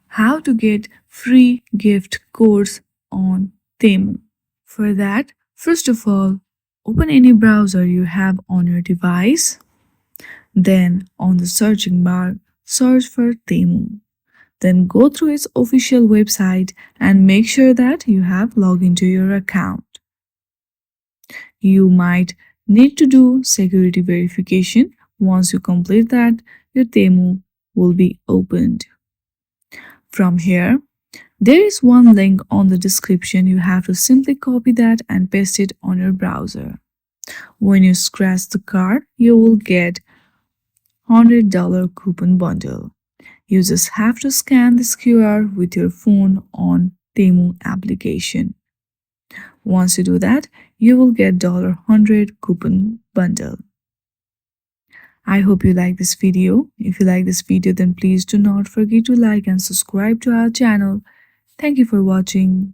How to get free gift codes on Temu. For that, first of all, open any browser you have on your device. Then, on the searching bar, search for Temu. Then go through its official website and make sure that you have logged into your account. You might need to do security verification. Once you complete that, your Temu will be opened. From here, there is one link on the description. You have to simply copy that and paste it on your browser. When you scratch the card, you will get $100 coupon bundle. You just have to scan this QR with your phone on Temu application. Once you do that, you will get $100 coupon bundle. I hope you like this video. If you like this video, then please do not forget to like and subscribe to our channel. Thank you for watching.